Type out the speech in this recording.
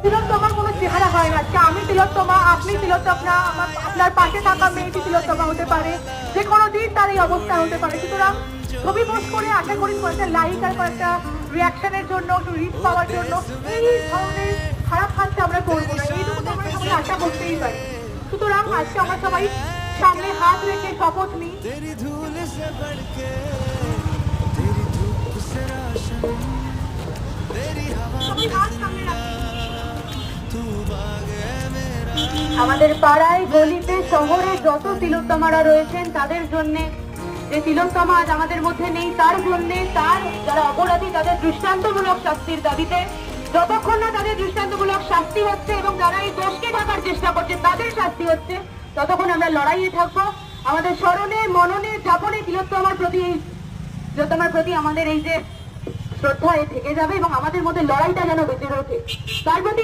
তিলোত্তমার কোনো চেহারা হয় না। আজকে আমি তিলোত্তমা, আপনি তিলোত্তমা, আপনার পাশে থাকা মেয়েটি তিলোত্তমা হতে পারে, যে কোনো দিন তার এই অবস্থা হতে পারে। সুতরাং ছবি পোস্ট করে আশা করি কয়েকটা লাইক আর কয়েকটা রিয়াকশনের জন্য, একটু রিচ পাওয়ার জন্য এই ধরনের খারাপ কাজটা আমরা করবো না, এইটুকু তো আমরা সবাই আশা করতেই পারি। সুতরাং আজকে আমরা সবাই সামনে হাত রেখে শপথ নিই। আমাদের পাড়ায় গলিতে শহরে যত তিলোত্তমারা রয়েছেন তাদের জন্য, যে তিলোত্তমা আজ আমাদের মধ্যে নেই তার জন্য, তার যারা অপরাধী তাদের দৃষ্টান্তমূলক শাস্তির দাবিতে, যতক্ষণ না তাদের দৃষ্টান্তমূলক শাস্তি হচ্ছে এবং যারা এই দোষকে ঢাকার চেষ্টা করছে তাদের শাস্তি হচ্ছে, ততক্ষণ আমরা লড়াইয়ে থাকবো। আমাদের স্মরণে মননে যাপনে তিলোত্তমার প্রতি আমাদের এই যে শ্রদ্ধা থেকে যাবে এবং আমাদের মধ্যে লড়াইটা যেন বেঁচে ওঠে তার প্রতি